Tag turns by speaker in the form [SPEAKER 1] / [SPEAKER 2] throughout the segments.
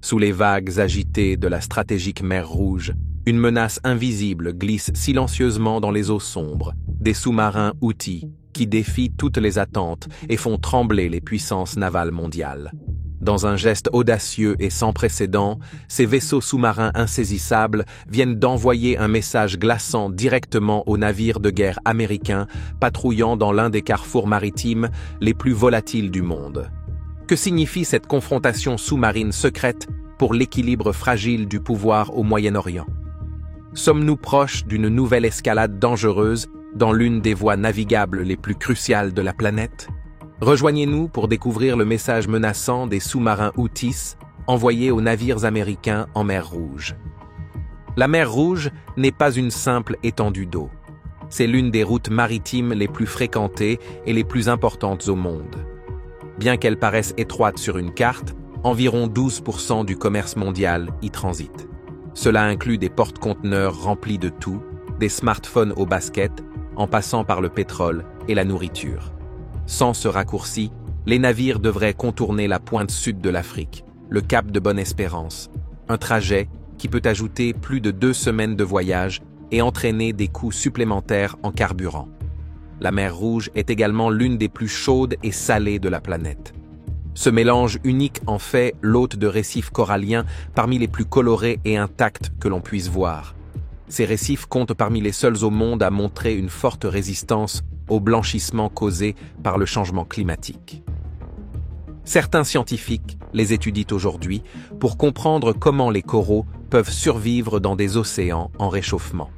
[SPEAKER 1] Sous les vagues agitées de la stratégique mer Rouge, une menace invisible glisse silencieusement dans les eaux sombres, des sous-marins Houthis qui défient toutes les attentes et font trembler les puissances navales mondiales. Dans un geste audacieux et sans précédent, ces vaisseaux sous-marins insaisissables viennent d'envoyer un message glaçant directement aux navires de guerre américains patrouillant dans l'un des carrefours maritimes les plus volatiles du monde. Que signifie cette confrontation sous-marine secrète pour l'équilibre fragile du pouvoir au Moyen-Orient? Sommes-nous proches d'une nouvelle escalade dangereuse dans l'une des voies navigables les plus cruciales de la planète? Rejoignez-nous pour découvrir le message menaçant des sous-marins Houthis envoyés aux navires américains en mer Rouge. La mer Rouge n'est pas une simple étendue d'eau. C'est l'une des routes maritimes les plus fréquentées et les plus importantes au monde. Bien qu'elle paraisse étroite sur une carte, environ 12% du commerce mondial y transite. Cela inclut des porte-conteneurs remplis de tout, des smartphones au basket, en passant par le pétrole et la nourriture. Sans ce raccourci, les navires devraient contourner la pointe sud de l'Afrique, le cap de Bonne-Espérance, un trajet qui peut ajouter plus de 2 semaines de voyage et entraîner des coûts supplémentaires en carburant. La mer Rouge est également l'une des plus chaudes et salées de la planète. Ce mélange unique en fait l'hôte de récifs coralliens parmi les plus colorés et intacts que l'on puisse voir. Ces récifs comptent parmi les seuls au monde à montrer une forte résistance au blanchissement causé par le changement climatique. Certains scientifiques les étudient aujourd'hui pour comprendre comment les coraux peuvent survivre dans des océans en réchauffement.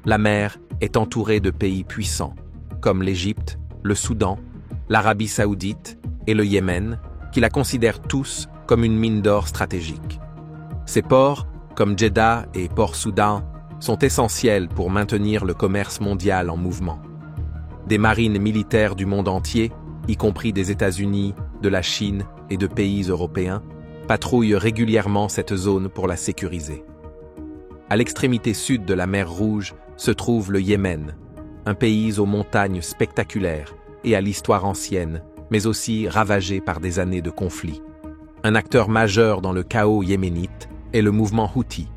[SPEAKER 1] La mer est entourée de pays puissants, comme l'Égypte, le Soudan, l'Arabie saoudite et le Yémen, qui la considèrent tous comme une mine d'or stratégique. Ces ports, comme Jeddah et Port Soudan, sont essentiels pour maintenir le commerce mondial en mouvement. Des marines militaires du monde entier, y compris des États-Unis, de la Chine et de pays européens, patrouillent régulièrement cette zone pour la sécuriser. À l'extrémité sud de la mer Rouge se trouve le Yémen, un pays aux montagnes spectaculaires et à l'histoire ancienne, mais aussi ravagé par des années de conflits. Un acteur majeur dans le chaos yéménite est le mouvement Houthi,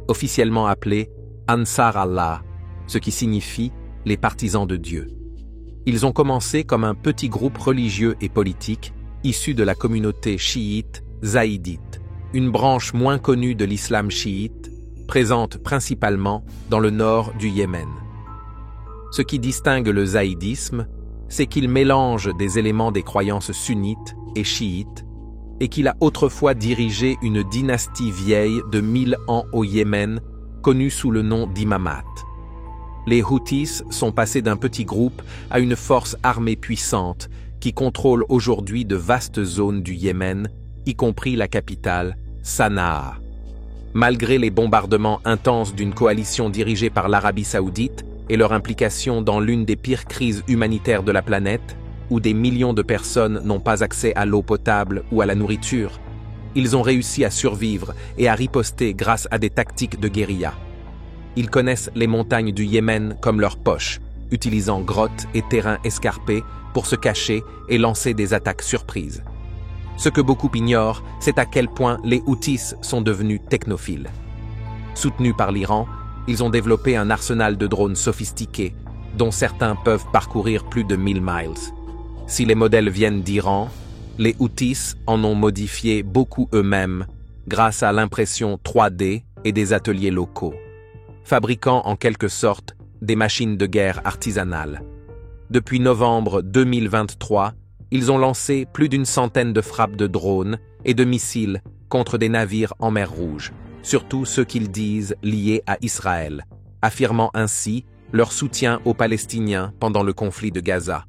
[SPEAKER 1] officiellement appelé Ansar Allah, ce qui signifie les partisans de Dieu. Ils ont commencé comme un petit groupe religieux et politique issu de la communauté chiite zaïdite, une branche moins connue de l'islam chiite, présente principalement dans le nord du Yémen. Ce qui distingue le zaïdisme, c'est qu'il mélange des éléments des croyances sunnites et chiites et qu'il a autrefois dirigé une dynastie vieille de 1000 ans au Yémen, connue sous le nom d'Imamat. Les Houthis sont passés d'un petit groupe à une force armée puissante qui contrôle aujourd'hui de vastes zones du Yémen, y compris la capitale, Sanaa. Malgré les bombardements intenses d'une coalition dirigée par l'Arabie saoudite et leur implication dans l'une des pires crises humanitaires de la planète, où des millions de personnes n'ont pas accès à l'eau potable ou à la nourriture, ils ont réussi à survivre et à riposter grâce à des tactiques de guérilla. Ils connaissent les montagnes du Yémen comme leur poche, utilisant grottes et terrains escarpés pour se cacher et lancer des attaques surprises. Ce que beaucoup ignorent, c'est à quel point les Houthis sont devenus technophiles. Soutenus par l'Iran, ils ont développé un arsenal de drones sophistiqués, dont certains peuvent parcourir plus de 1000 miles. Si les modèles viennent d'Iran, les Houthis en ont modifié beaucoup eux-mêmes grâce à l'impression 3D et des ateliers locaux, fabriquant en quelque sorte des machines de guerre artisanales. Depuis novembre 2023, ils ont lancé plus d'une centaine de frappes de drones et de missiles contre des navires en mer Rouge, surtout ceux qu'ils disent liés à Israël, affirmant ainsi leur soutien aux Palestiniens pendant le conflit de Gaza.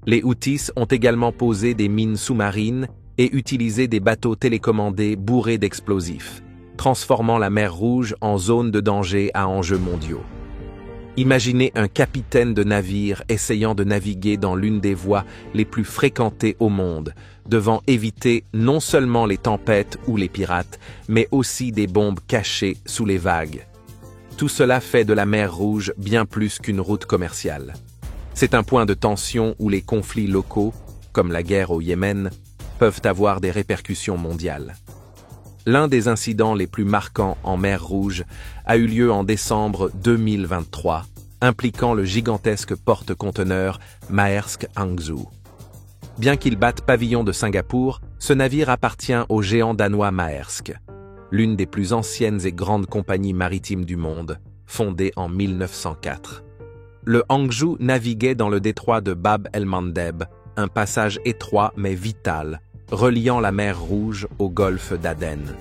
[SPEAKER 1] Les Houthis ont également posé des mines sous-marines et utilisé des bateaux télécommandés bourrés d'explosifs, transformant la mer Rouge en zone de danger à enjeux mondiaux. Imaginez un capitaine de navire essayant de naviguer dans l'une des voies les plus fréquentées au monde, devant éviter non seulement les tempêtes ou les pirates, mais aussi des bombes cachées sous les vagues. Tout cela fait de la mer Rouge bien plus qu'une route commerciale. C'est un point de tension où les conflits locaux, comme la guerre au Yémen, peuvent avoir des répercussions mondiales. L'un des incidents les plus marquants en mer Rouge a eu lieu en décembre 2023, impliquant le gigantesque porte-conteneur Maersk Hangzhou. Bien qu'il batte pavillon de Singapour, ce navire appartient au géant danois Maersk, l'une des plus anciennes et grandes compagnies maritimes du monde, fondée en 1904. Le Hangzhou naviguait dans le détroit de Bab el-Mandeb, un passage étroit mais vital, reliant la mer Rouge au golfe d'Aden.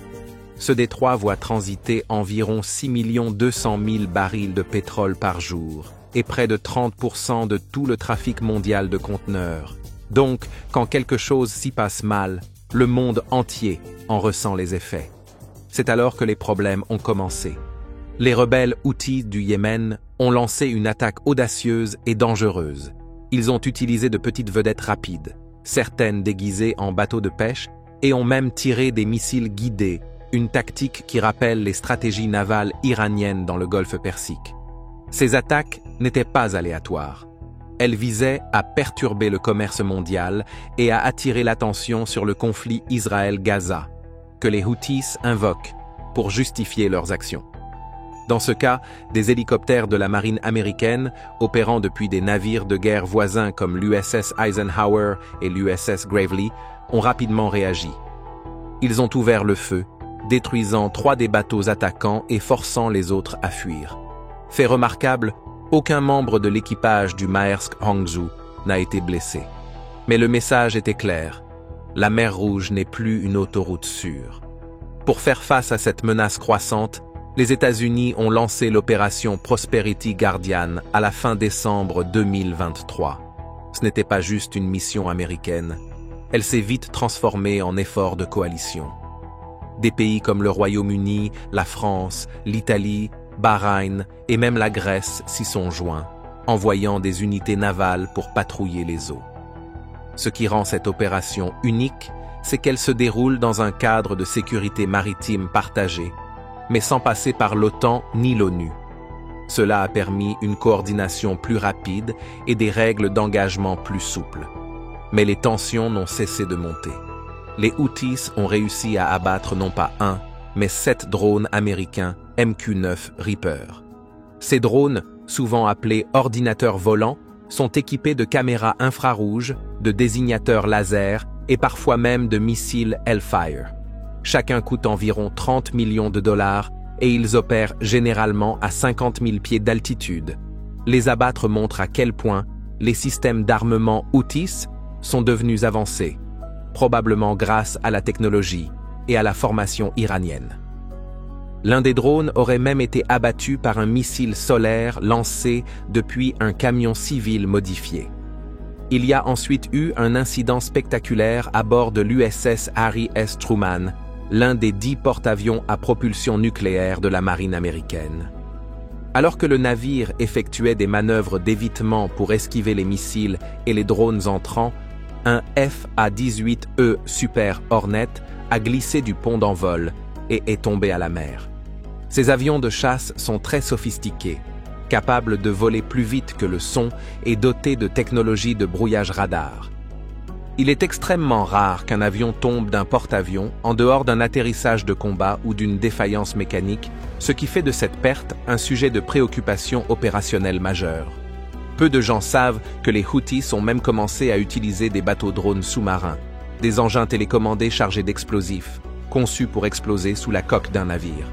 [SPEAKER 1] Ce détroit voit transiter environ 6 200 000 barils de pétrole par jour et près de 30% de tout le trafic mondial de conteneurs. Donc, quand quelque chose s'y passe mal, le monde entier en ressent les effets. C'est alors que les problèmes ont commencé. Les rebelles Houthis du Yémen ont lancé une attaque audacieuse et dangereuse. Ils ont utilisé de petites vedettes rapides, certaines déguisées en bateaux de pêche, et ont même tiré des missiles guidés, une tactique qui rappelle les stratégies navales iraniennes dans le golfe Persique. Ces attaques n'étaient pas aléatoires. Elles visaient à perturber le commerce mondial et à attirer l'attention sur le conflit Israël-Gaza, que les Houthis invoquent pour justifier leurs actions. Dans ce cas, des hélicoptères de la marine américaine, opérant depuis des navires de guerre voisins comme l'USS Eisenhower et l'USS Gravely, ont rapidement réagi. Ils ont ouvert le feu, détruisant 3 des bateaux attaquants et forçant les autres à fuir. Fait remarquable, aucun membre de l'équipage du Maersk Hangzhou n'a été blessé. Mais le message était clair, la mer Rouge n'est plus une autoroute sûre. Pour faire face à cette menace croissante, les États-Unis ont lancé l'opération Prosperity Guardian à la fin décembre 2023. Ce n'était pas juste une mission américaine, elle s'est vite transformée en effort de coalition. Des pays comme le Royaume-Uni, la France, l'Italie, Bahreïn et même la Grèce s'y sont joints, envoyant des unités navales pour patrouiller les eaux. Ce qui rend cette opération unique, c'est qu'elle se déroule dans un cadre de sécurité maritime partagé, mais sans passer par l'OTAN ni l'ONU. Cela a permis une coordination plus rapide et des règles d'engagement plus souples. Mais les tensions n'ont cessé de monter. Les Houthis ont réussi à abattre non pas 1, mais 7 drones américains MQ-9 Reaper. Ces drones, souvent appelés ordinateurs volants, sont équipés de caméras infrarouges, de désignateurs laser et parfois même de missiles Hellfire. Chacun coûte environ 30 millions de dollars et ils opèrent généralement à 50 000 pieds d'altitude. Les abattre montrent à quel point les systèmes d'armement Houthis sont devenus avancés, probablement grâce à la technologie et à la formation iranienne. L'un des drones aurait même été abattu par un missile solaire lancé depuis un camion civil modifié. Il y a ensuite eu un incident spectaculaire à bord de l'USS Harry S. Truman, l'un des 10 porte-avions à propulsion nucléaire de la marine américaine. Alors que le navire effectuait des manœuvres d'évitement pour esquiver les missiles et les drones entrants, un FA-18E Super Hornet a glissé du pont d'envol et est tombé à la mer. Ces avions de chasse sont très sophistiqués, capables de voler plus vite que le son et dotés de technologies de brouillage radar. Il est extrêmement rare qu'un avion tombe d'un porte-avions en dehors d'un atterrissage de combat ou d'une défaillance mécanique, ce qui fait de cette perte un sujet de préoccupation opérationnelle majeure. Peu de gens savent que les Houthis ont même commencé à utiliser des bateaux-drones sous-marins, des engins télécommandés chargés d'explosifs, conçus pour exploser sous la coque d'un navire.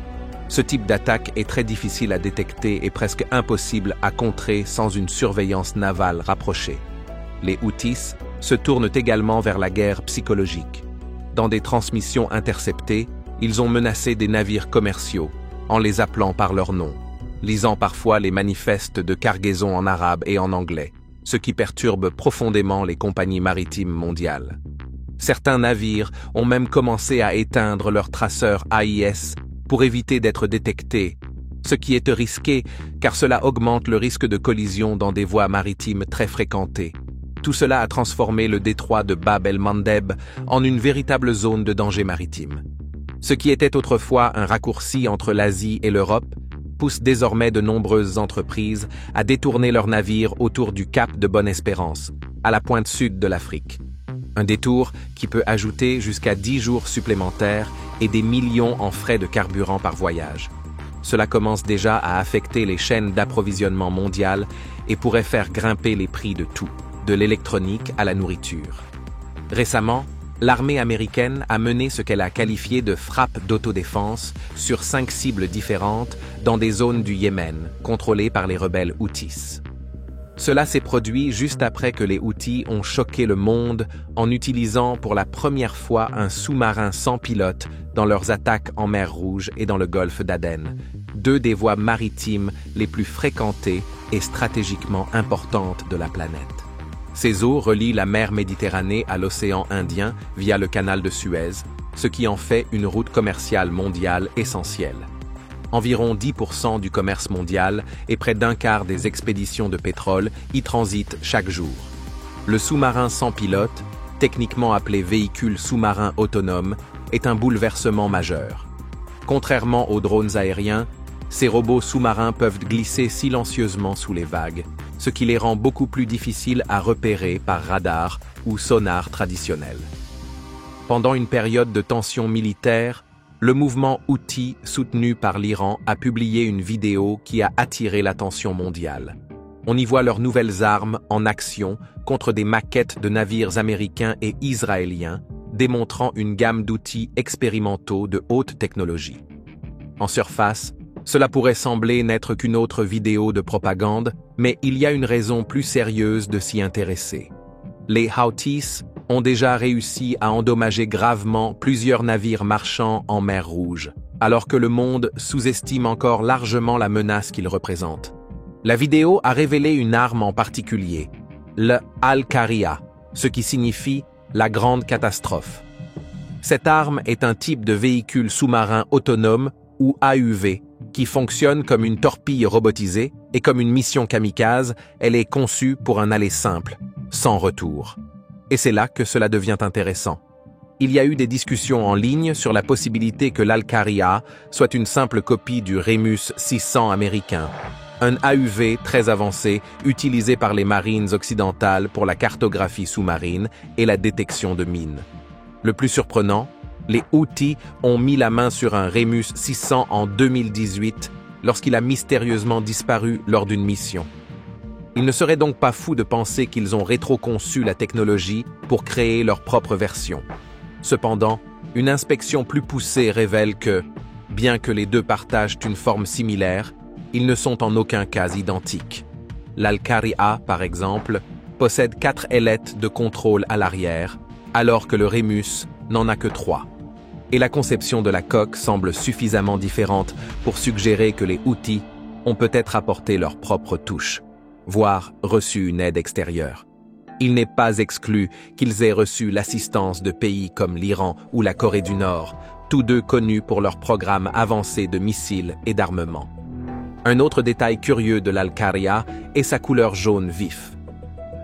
[SPEAKER 1] Ce type d'attaque est très difficile à détecter et presque impossible à contrer sans une surveillance navale rapprochée. Les Houthis se tournent également vers la guerre psychologique. Dans des transmissions interceptées, ils ont menacé des navires commerciaux, en les appelant par leur nom, lisant parfois les manifestes de cargaison en arabe et en anglais, ce qui perturbe profondément les compagnies maritimes mondiales. Certains navires ont même commencé à éteindre leurs traceurs AIS pour éviter d'être détectés, ce qui est risqué car cela augmente le risque de collision dans des voies maritimes très fréquentées. Tout cela a transformé le détroit de Bab el-Mandeb en une véritable zone de danger maritime. Ce qui était autrefois un raccourci entre l'Asie et l'Europe pousse désormais de nombreuses entreprises à détourner leurs navires autour du cap de Bonne-Espérance, à la pointe sud de l'Afrique. Un détour qui peut ajouter jusqu'à 10 jours supplémentaires et des millions en frais de carburant par voyage. Cela commence déjà à affecter les chaînes d'approvisionnement mondiales et pourrait faire grimper les prix de tout, de l'électronique à la nourriture. Récemment, l'armée américaine a mené ce qu'elle a qualifié de frappe d'autodéfense sur 5 cibles différentes dans des zones du Yémen, contrôlées par les rebelles Houthis. Cela s'est produit juste après que les Houthis ont choqué le monde en utilisant pour la première fois un sous-marin sans pilote dans leurs attaques en mer Rouge et dans le golfe d'Aden, 2 des voies maritimes les plus fréquentées et stratégiquement importantes de la planète. Ces eaux relient la mer Méditerranée à l'océan Indien via le canal de Suez, ce qui en fait une route commerciale mondiale essentielle. Environ 10% du commerce mondial et près d'un quart des expéditions de pétrole y transitent chaque jour. Le sous-marin sans pilote, techniquement appelé véhicule sous-marin autonome, est un bouleversement majeur. Contrairement aux drones aériens, ces robots sous-marins peuvent glisser silencieusement sous les vagues, ce qui les rend beaucoup plus difficiles à repérer par radar ou sonar traditionnel. Pendant une période de tension militaire, le mouvement Houthi, soutenu par l'Iran, a publié une vidéo qui a attiré l'attention mondiale. On y voit leurs nouvelles armes en action contre des maquettes de navires américains et israéliens, démontrant une gamme d'outils expérimentaux de haute technologie. En surface, cela pourrait sembler n'être qu'une autre vidéo de propagande, mais il y a une raison plus sérieuse de s'y intéresser. Les Houthis ont déjà réussi à endommager gravement plusieurs navires marchands en mer Rouge, alors que le monde sous-estime encore largement la menace qu'ils représentent. La vidéo a révélé une arme en particulier, le Al-Qaria, ce qui signifie « la grande catastrophe ». Cette arme est un type de véhicule sous-marin autonome ou AUV qui fonctionne comme une torpille robotisée et comme une mission kamikaze, elle est conçue pour un aller simple, sans retour. Et c'est là que cela devient intéressant. Il y a eu des discussions en ligne sur la possibilité que l'Al-Qaria soit une simple copie du Remus 600 américain, un AUV très avancé utilisé par les marines occidentales pour la cartographie sous-marine et la détection de mines. Le plus surprenant, les Houthis ont mis la main sur un Remus 600 en 2018 lorsqu'il a mystérieusement disparu lors d'une mission. Il ne serait donc pas fou de penser qu'ils ont rétro-conçu la technologie pour créer leur propre version. Cependant, une inspection plus poussée révèle que, bien que les deux partagent une forme similaire, ils ne sont en aucun cas identiques. L'Al-Qaria, par exemple, possède 4 ailettes de contrôle à l'arrière, alors que le Remus n'en a que 3. Et la conception de la coque semble suffisamment différente pour suggérer que les Houthis ont peut-être apporté leur propre touche, voire reçu une aide extérieure. Il n'est pas exclu qu'ils aient reçu l'assistance de pays comme l'Iran ou la Corée du Nord, tous deux connus pour leurs programmes avancés de missiles et d'armement. Un autre détail curieux de l'Al-Qaria est sa couleur jaune vif.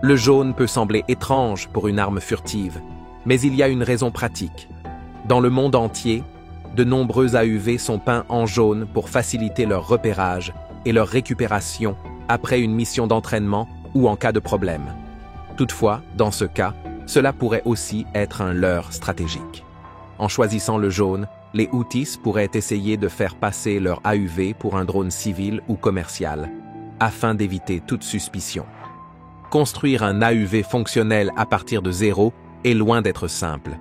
[SPEAKER 1] Le jaune peut sembler étrange pour une arme furtive, mais il y a une raison pratique. Dans le monde entier, de nombreux AUV sont peints en jaune pour faciliter leur repérage et leur récupération après une mission d'entraînement ou en cas de problème. Toutefois, dans ce cas, cela pourrait aussi être un leurre stratégique. En choisissant le jaune, les Houthis pourraient essayer de faire passer leur AUV pour un drone civil ou commercial, afin d'éviter toute suspicion. Construire un AUV fonctionnel à partir de zéro est loin d'être simple.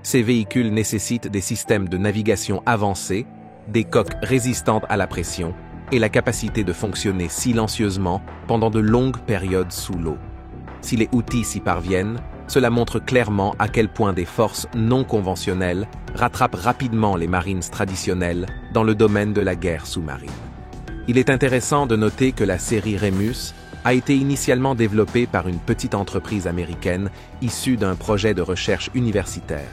[SPEAKER 1] Ces véhicules nécessitent des systèmes de navigation avancés, des coques résistantes à la pression et la capacité de fonctionner silencieusement pendant de longues périodes sous l'eau. Si les Houthis y parviennent, cela montre clairement à quel point des forces non conventionnelles rattrapent rapidement les Marines traditionnelles dans le domaine de la guerre sous-marine. Il est intéressant de noter que la série Remus a été initialement développée par une petite entreprise américaine issue d'un projet de recherche universitaire.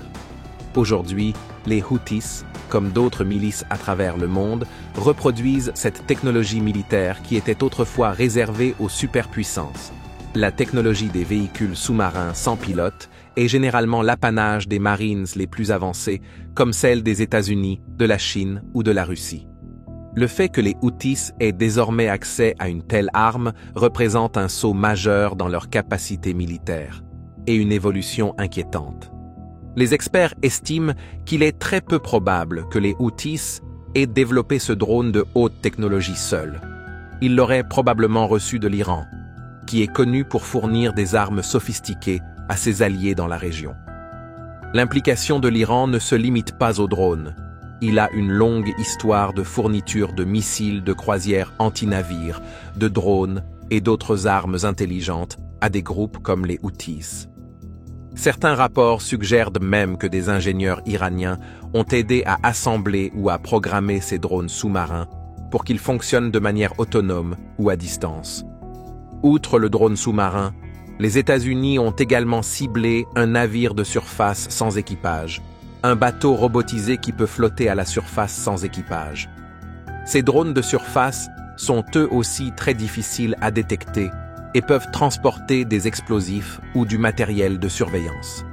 [SPEAKER 1] Aujourd'hui, les Houthis, comme d'autres milices à travers le monde, reproduisent cette technologie militaire qui était autrefois réservée aux superpuissances. La technologie des véhicules sous-marins sans pilote est généralement l'apanage des Marines les plus avancés, comme celle des États-Unis, de la Chine ou de la Russie. Le fait que les Houthis aient désormais accès à une telle arme représente un saut majeur dans leur capacité militaire. et une évolution inquiétante. Les experts estiment qu'il est très peu probable que les Houthis aient développé ce drone de haute technologie seuls. Ils l'auraient probablement reçu de l'Iran, qui est connu pour fournir des armes sophistiquées à ses alliés dans la région. L'implication de l'Iran ne se limite pas aux drones. Il a une longue histoire de fourniture de missiles de croisière anti-navires, de drones et d'autres armes intelligentes à des groupes comme les Houthis. Certains rapports suggèrent même que des ingénieurs iraniens ont aidé à assembler ou à programmer ces drones sous-marins pour qu'ils fonctionnent de manière autonome ou à distance. Outre le drone sous-marin, les États-Unis ont également ciblé un navire de surface sans équipage, un bateau robotisé qui peut flotter à la surface sans équipage. Ces drones de surface sont eux aussi très difficiles à détecter et peuvent transporter des explosifs ou du matériel de surveillance.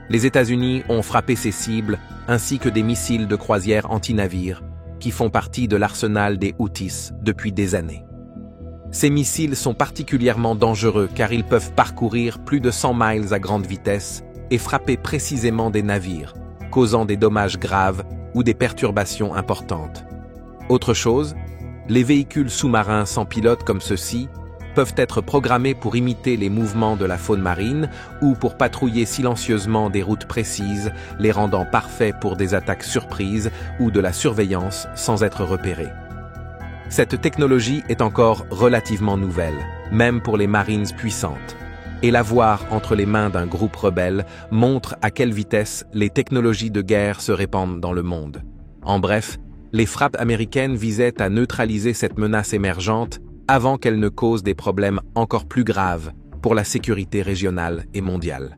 [SPEAKER 1] Les États-Unis ont frappé ces cibles ainsi que des missiles de croisière anti-navires qui font partie de l'arsenal des Houthis depuis des années. Ces missiles sont particulièrement dangereux car ils peuvent parcourir plus de 100 miles à grande vitesse et frapper précisément des navires, causant des dommages graves ou des perturbations importantes. Autre chose, les véhicules sous-marins sans pilote comme ceux-ci peuvent être programmés pour imiter les mouvements de la faune marine ou pour patrouiller silencieusement des routes précises, les rendant parfaits pour des attaques surprises ou de la surveillance sans être repérés. Cette technologie est encore relativement nouvelle, même pour les Marines puissantes, et la voir entre les mains d'un groupe rebelle montre à quelle vitesse les technologies de guerre se répandent dans le monde. En bref, les frappes américaines visaient à neutraliser cette menace émergente avant qu'elle ne cause des problèmes encore plus graves pour la sécurité régionale et mondiale.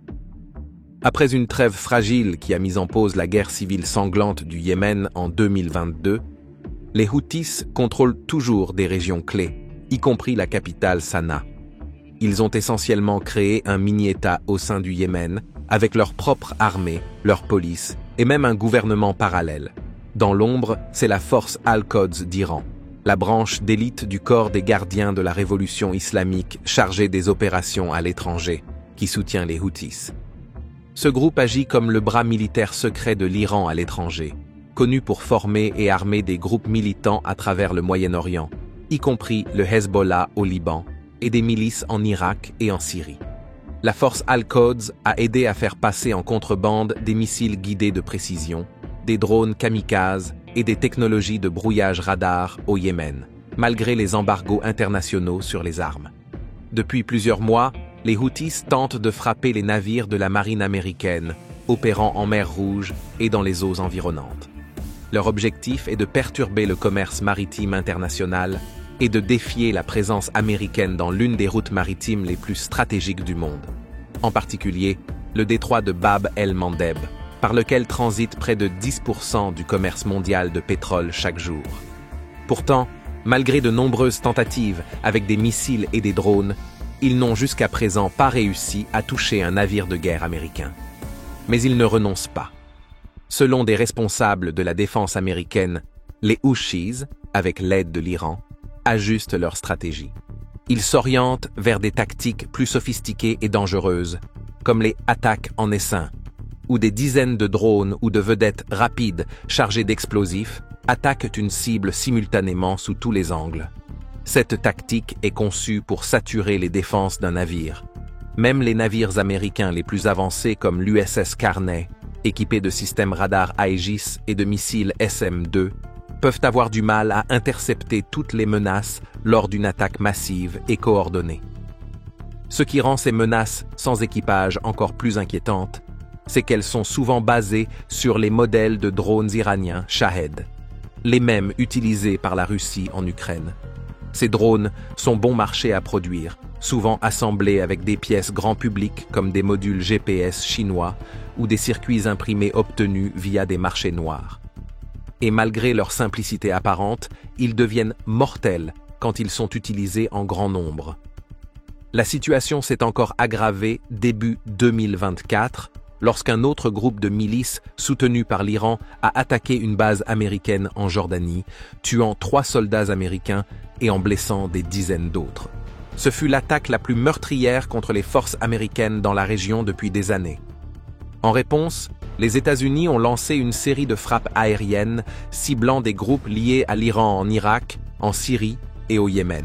[SPEAKER 1] Après une trêve fragile qui a mis en pause la guerre civile sanglante du Yémen en 2022, les Houthis contrôlent toujours des régions clés, y compris la capitale Sanaa. Ils ont essentiellement créé un mini-État au sein du Yémen, avec leur propre armée, leur police et même un gouvernement parallèle. Dans l'ombre, c'est la force Al-Quds d'Iran, la branche d'élite du corps des gardiens de la révolution islamique chargée des opérations à l'étranger, qui soutient les Houthis. Ce groupe agit comme le bras militaire secret de l'Iran à l'étranger, connu pour former et armer des groupes militants à travers le Moyen-Orient, y compris le Hezbollah au Liban et des milices en Irak et en Syrie. La force Al-Quds a aidé à faire passer en contrebande des missiles guidés de précision, des drones kamikazes et des technologies de brouillage radar au Yémen, malgré les embargos internationaux sur les armes. Depuis plusieurs mois, les Houthis tentent de frapper les navires de la marine américaine, opérant en mer Rouge et dans les eaux environnantes. Leur objectif est de perturber le commerce maritime international et de défier la présence américaine dans l'une des routes maritimes les plus stratégiques du monde, en particulier le détroit de Bab el-Mandeb, par lequel transite près de 10% du commerce mondial de pétrole chaque jour. Pourtant, malgré de nombreuses tentatives avec des missiles et des drones, ils n'ont jusqu'à présent pas réussi à toucher un navire de guerre américain. Mais ils ne renoncent pas. Selon des responsables de la défense américaine, les Houthis, avec l'aide de l'Iran, ajustent leur stratégie. Ils s'orientent vers des tactiques plus sophistiquées et dangereuses, comme les attaques en essaim, où des dizaines de drones ou de vedettes rapides chargées d'explosifs attaquent une cible simultanément sous tous les angles. Cette tactique est conçue pour saturer les défenses d'un navire. Même les navires américains les plus avancés comme l'USS Carney, équipés de systèmes radars Aegis et de missiles SM-2, peuvent avoir du mal à intercepter toutes les menaces lors d'une attaque massive et coordonnée. Ce qui rend ces menaces sans équipage encore plus inquiétantes, c'est qu'elles sont souvent basées sur les modèles de drones iraniens Shahed, les mêmes utilisés par la Russie en Ukraine. Ces drones sont bon marché à produire, souvent assemblés avec des pièces grand public comme des modules GPS chinois ou des circuits imprimés obtenus via des marchés noirs. Et malgré leur simplicité apparente, ils deviennent mortels quand ils sont utilisés en grand nombre. La situation s'est encore aggravée début 2024, lorsqu'un autre groupe de milices soutenu par l'Iran a attaqué une base américaine en Jordanie, tuant 3 soldats américains et en blessant des dizaines d'autres. Ce fut l'attaque la plus meurtrière contre les forces américaines dans la région depuis des années. En réponse, les États-Unis ont lancé une série de frappes aériennes ciblant des groupes liés à l'Iran en Irak, en Syrie et au Yémen.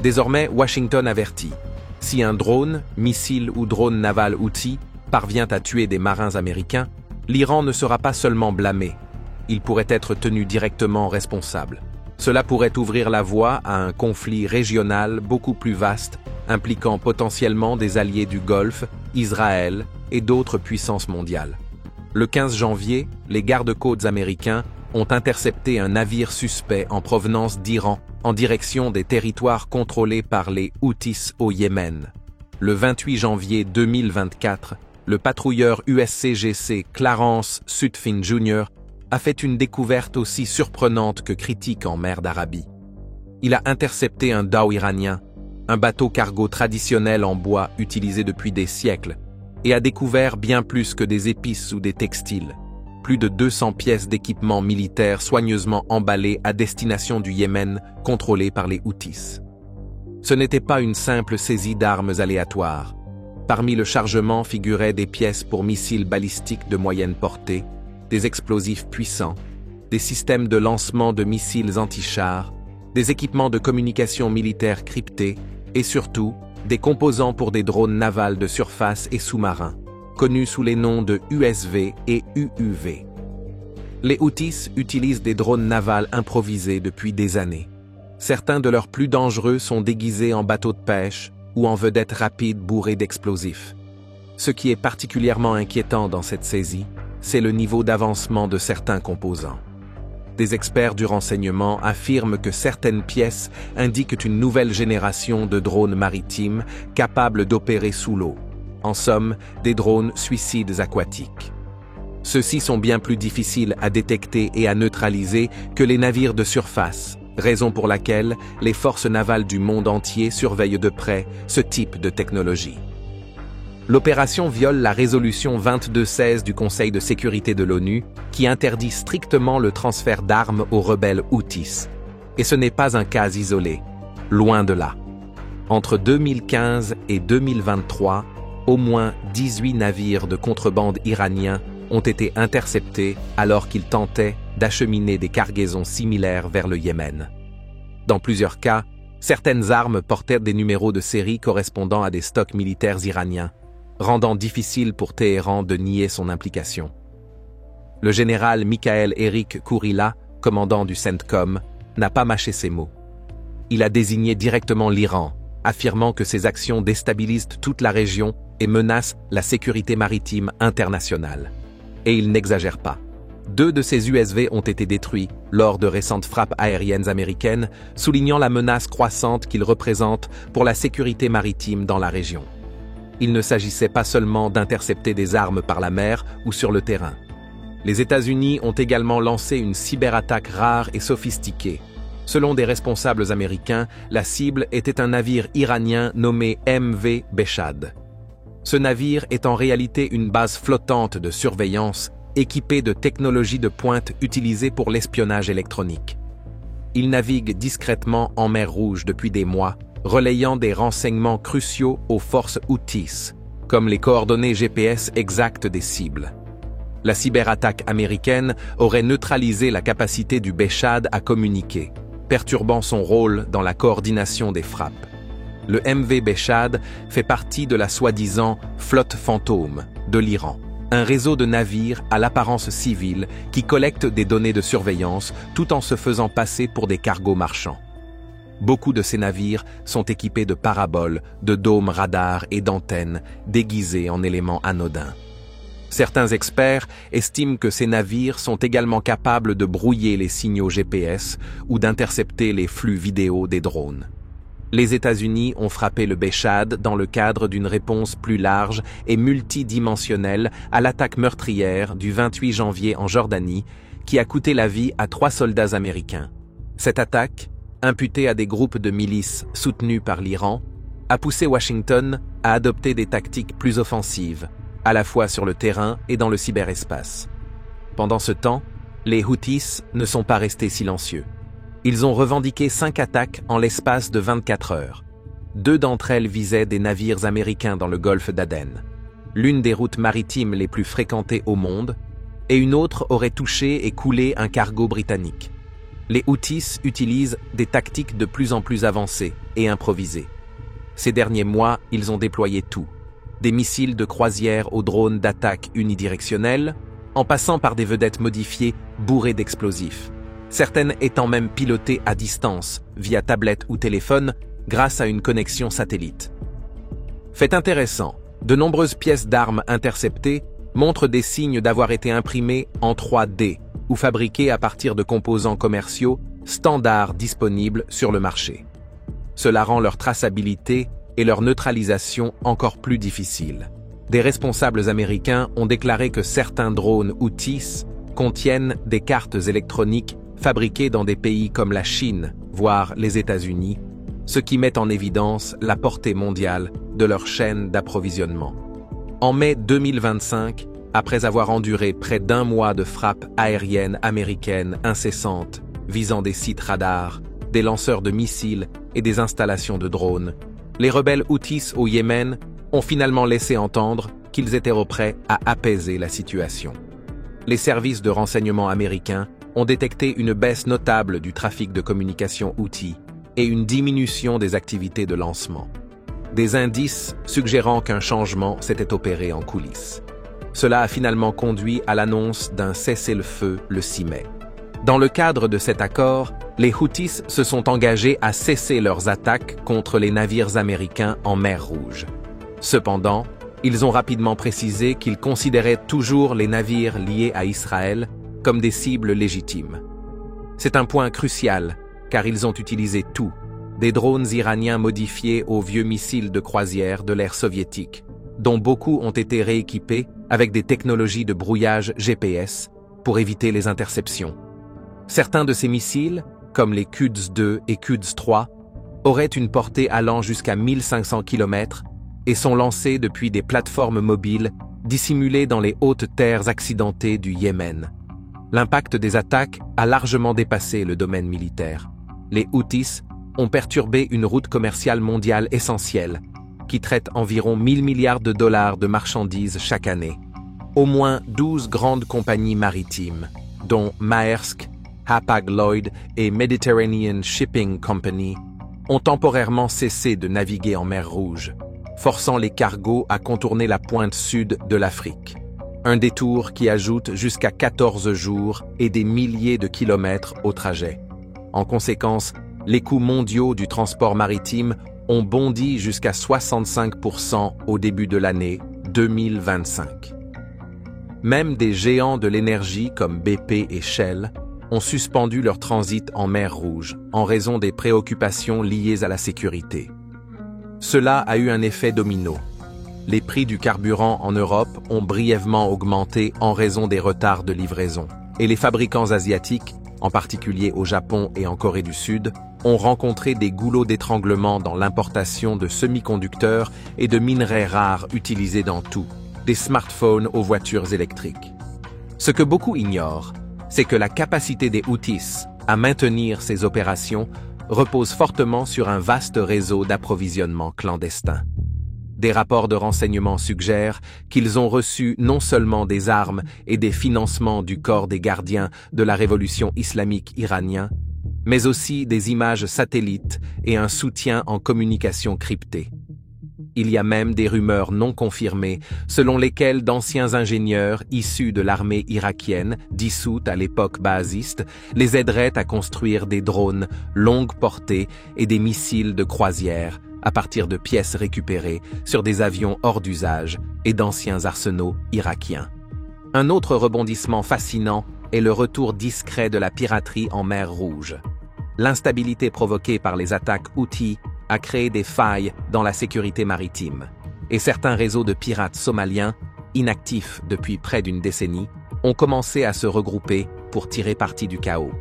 [SPEAKER 1] Désormais, Washington avertit. Si un drone, missile ou drone naval Houthi parvient à tuer des marins américains, l'Iran ne sera pas seulement blâmé. Il pourrait être tenu directement responsable. Cela pourrait ouvrir la voie à un conflit régional beaucoup plus vaste, impliquant potentiellement des alliés du Golfe, Israël et d'autres puissances mondiales. Le 15 janvier, les gardes-côtes américains ont intercepté un navire suspect en provenance d'Iran en direction des territoires contrôlés par les Houthis au Yémen. Le 28 janvier 2024, le patrouilleur USCGC Clarence Sutphin Jr. a fait une découverte aussi surprenante que critique en mer d'Arabie. Il a intercepté un dhow iranien, un bateau cargo traditionnel en bois utilisé depuis des siècles, et a découvert bien plus que des épices ou des textiles. Plus de 200 pièces d'équipement militaire soigneusement emballées à destination du Yémen, contrôlé par les Houthis. Ce n'était pas une simple saisie d'armes aléatoires. Parmi le chargement figuraient des pièces pour missiles balistiques de moyenne portée, des explosifs puissants, des systèmes de lancement de missiles anti-chars, des équipements de communication militaire cryptés et surtout des composants pour des drones navals de surface et sous-marins, connus sous les noms de USV et UUV. Les Houthis utilisent des drones navals improvisés depuis des années. Certains de leurs plus dangereux sont déguisés en bateaux de pêche ou en vedettes rapides bourrées d'explosifs. Ce qui est particulièrement inquiétant dans cette saisie, c'est le niveau d'avancement de certains composants. Des experts du renseignement affirment que certaines pièces indiquent une nouvelle génération de drones maritimes capables d'opérer sous l'eau. En somme, des drones suicides aquatiques. Ceux-ci sont bien plus difficiles à détecter et à neutraliser que les navires de surface, raison pour laquelle les forces navales du monde entier surveillent de près ce type de technologie. L'opération viole la résolution 2216 du Conseil de sécurité de l'ONU qui interdit strictement le transfert d'armes aux rebelles Houthis. Et ce n'est pas un cas isolé, loin de là. Entre 2015 et 2023, au moins 18 navires de contrebande iraniens ont été interceptés alors qu'ils tentaient d'acheminer des cargaisons similaires vers le Yémen. Dans plusieurs cas, certaines armes portaient des numéros de série correspondant à des stocks militaires iraniens, rendant difficile pour Téhéran de nier son implication. Le général Mikhail Erik Kourila, commandant du CENTCOM, n'a pas mâché ses mots. Il a désigné directement l'Iran, affirmant que ses actions déstabilisent toute la région et menacent la sécurité maritime internationale. Et il n'exagère pas. 2 de ces USV ont été détruits lors de récentes frappes aériennes américaines, soulignant la menace croissante qu'ils représentent pour la sécurité maritime dans la région. Il ne s'agissait pas seulement d'intercepter des armes par la mer ou sur le terrain. Les États-Unis ont également lancé une cyberattaque rare et sophistiquée. Selon des responsables américains, la cible était un navire iranien nommé MV Beshad. Ce navire est en réalité une base flottante de surveillance équipée de technologies de pointe utilisées pour l'espionnage électronique. Il navigue discrètement en mer Rouge depuis des mois, relayant des renseignements cruciaux aux forces Houthis, comme les coordonnées GPS exactes des cibles. La cyberattaque américaine aurait neutralisé la capacité du Beshad à communiquer, perturbant son rôle dans la coordination des frappes. Le MV Beshad fait partie de la soi-disant flotte fantôme de l'Iran, un réseau de navires à l'apparence civile qui collecte des données de surveillance tout en se faisant passer pour des cargos marchands. Beaucoup de ces navires sont équipés de paraboles, de dômes radars et d'antennes déguisés en éléments anodins. Certains experts estiment que ces navires sont également capables de brouiller les signaux GPS ou d'intercepter les flux vidéo des drones. Les États-Unis ont frappé le Beshad dans le cadre d'une réponse plus large et multidimensionnelle à l'attaque meurtrière du 28 janvier en Jordanie, qui a coûté la vie à 3 soldats américains. Cette attaque, imputée à des groupes de milices soutenus par l'Iran, a poussé Washington à adopter des tactiques plus offensives, à la fois sur le terrain et dans le cyberespace. Pendant ce temps, les Houthis ne sont pas restés silencieux. Ils ont revendiqué 5 attaques en l'espace de 24 heures. 2 d'entre elles visaient des navires américains dans le golfe d'Aden, l'une des routes maritimes les plus fréquentées au monde, et une autre aurait touché et coulé un cargo britannique. Les Houthis utilisent des tactiques de plus en plus avancées et improvisées. Ces derniers mois, ils ont déployé tout. Des missiles de croisière aux drones d'attaque unidirectionnels, en passant par des vedettes modifiées bourrées d'explosifs. Certaines étant même pilotées à distance, via tablette ou téléphone, grâce à une connexion satellite. Fait intéressant, de nombreuses pièces d'armes interceptées montrent des signes d'avoir été imprimées en 3D ou fabriquées à partir de composants commerciaux standards disponibles sur le marché. Cela rend leur traçabilité et leur neutralisation encore plus difficiles. Des responsables américains ont déclaré que certains drones Houthis contiennent des cartes électroniques fabriquées dans des pays comme la Chine, voire les États-Unis, ce qui met en évidence la portée mondiale de leur chaîne d'approvisionnement. En mai 2025, après avoir enduré près d'1 mois de frappes aériennes américaines incessantes visant des sites radars, des lanceurs de missiles et des installations de drones, les rebelles Houthis au Yémen ont finalement laissé entendre qu'ils étaient prêts à apaiser la situation. Les services de renseignement américains ont détecté une baisse notable du trafic de communication Houthi et une diminution des activités de lancement. Des indices suggérant qu'un changement s'était opéré en coulisses. Cela a finalement conduit à l'annonce d'un cessez-le-feu le 6 mai. Dans le cadre de cet accord, les Houthis se sont engagés à cesser leurs attaques contre les navires américains en mer Rouge. Cependant, ils ont rapidement précisé qu'ils considéraient toujours les navires liés à Israël comme des cibles légitimes. C'est un point crucial, car ils ont utilisé tout, des drones iraniens modifiés aux vieux missiles de croisière de l'ère soviétique, dont beaucoup ont été rééquipés avec des technologies de brouillage GPS pour éviter les interceptions. Certains de ces missiles, comme les Quds-2 et Quds-3, auraient une portée allant jusqu'à 1500 km et sont lancés depuis des plateformes mobiles dissimulées dans les hautes terres accidentées du Yémen. L'impact des attaques a largement dépassé le domaine militaire. Les Houthis ont perturbé une route commerciale mondiale essentielle, qui traite environ 1000 milliards de dollars de marchandises chaque année. Au moins 12 grandes compagnies maritimes, dont Maersk, Hapag-Lloyd et Mediterranean Shipping Company, ont temporairement cessé de naviguer en mer Rouge, forçant les cargos à contourner la pointe sud de l'Afrique. Un détour qui ajoute jusqu'à 14 jours et des milliers de kilomètres au trajet. En conséquence, les coûts mondiaux du transport maritime ont bondi jusqu'à 65% au début de l'année 2025. Même des géants de l'énergie comme BP et Shell ont suspendu leur transit en mer Rouge en raison des préoccupations liées à la sécurité. Cela a eu un effet domino. Les prix du carburant en Europe ont brièvement augmenté en raison des retards de livraison, et les fabricants asiatiques, en particulier au Japon et en Corée du Sud, ont rencontré des goulots d'étranglement dans l'importation de semi-conducteurs et de minerais rares utilisés dans tout, des smartphones aux voitures électriques. Ce que beaucoup ignorent, c'est que la capacité des Houthis à maintenir ces opérations repose fortement sur un vaste réseau d'approvisionnement clandestin. Des rapports de renseignement suggèrent qu'ils ont reçu non seulement des armes et des financements du corps des gardiens de la révolution islamique iranien, mais aussi des images satellites et un soutien en communication cryptée. Il y a même des rumeurs non confirmées selon lesquelles d'anciens ingénieurs issus de l'armée irakienne, dissoute à l'époque baasiste, les aideraient à construire des drones longue portée et des missiles de croisière à partir de pièces récupérées sur des avions hors d'usage et d'anciens arsenaux irakiens. Un autre rebondissement fascinant est le retour discret de la piraterie en mer Rouge. L'instabilité provoquée par les attaques Houthis a créé des failles dans la sécurité maritime, et certains réseaux de pirates somaliens, inactifs depuis près d'une décennie, ont commencé à se regrouper pour tirer parti du chaos.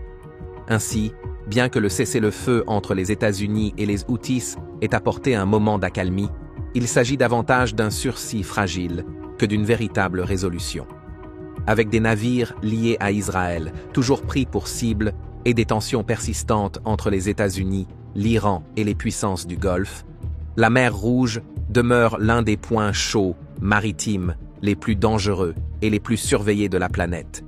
[SPEAKER 1] Ainsi, bien que le cessez-le-feu entre les États-Unis et les Houthis ait apporté un moment d'accalmie, il s'agit davantage d'un sursis fragile que d'une véritable résolution. Avec des navires liés à Israël, toujours pris pour cible, et des tensions persistantes entre les États-Unis, l'Iran et les puissances du Golfe, La mer Rouge demeure l'un des points chauds, maritimes, les plus dangereux et les plus surveillés de la planète.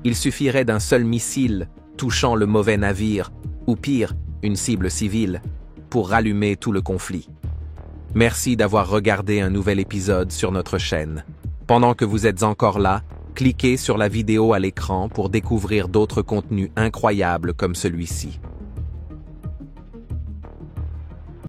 [SPEAKER 1] Il suffirait d'un seul missile touchant le mauvais navire, ou pire, une cible civile, pour rallumer tout le conflit. Merci d'avoir regardé un nouvel épisode sur notre chaîne. Pendant que vous êtes encore là, cliquez sur la vidéo à l'écran pour découvrir d'autres contenus incroyables comme celui-ci.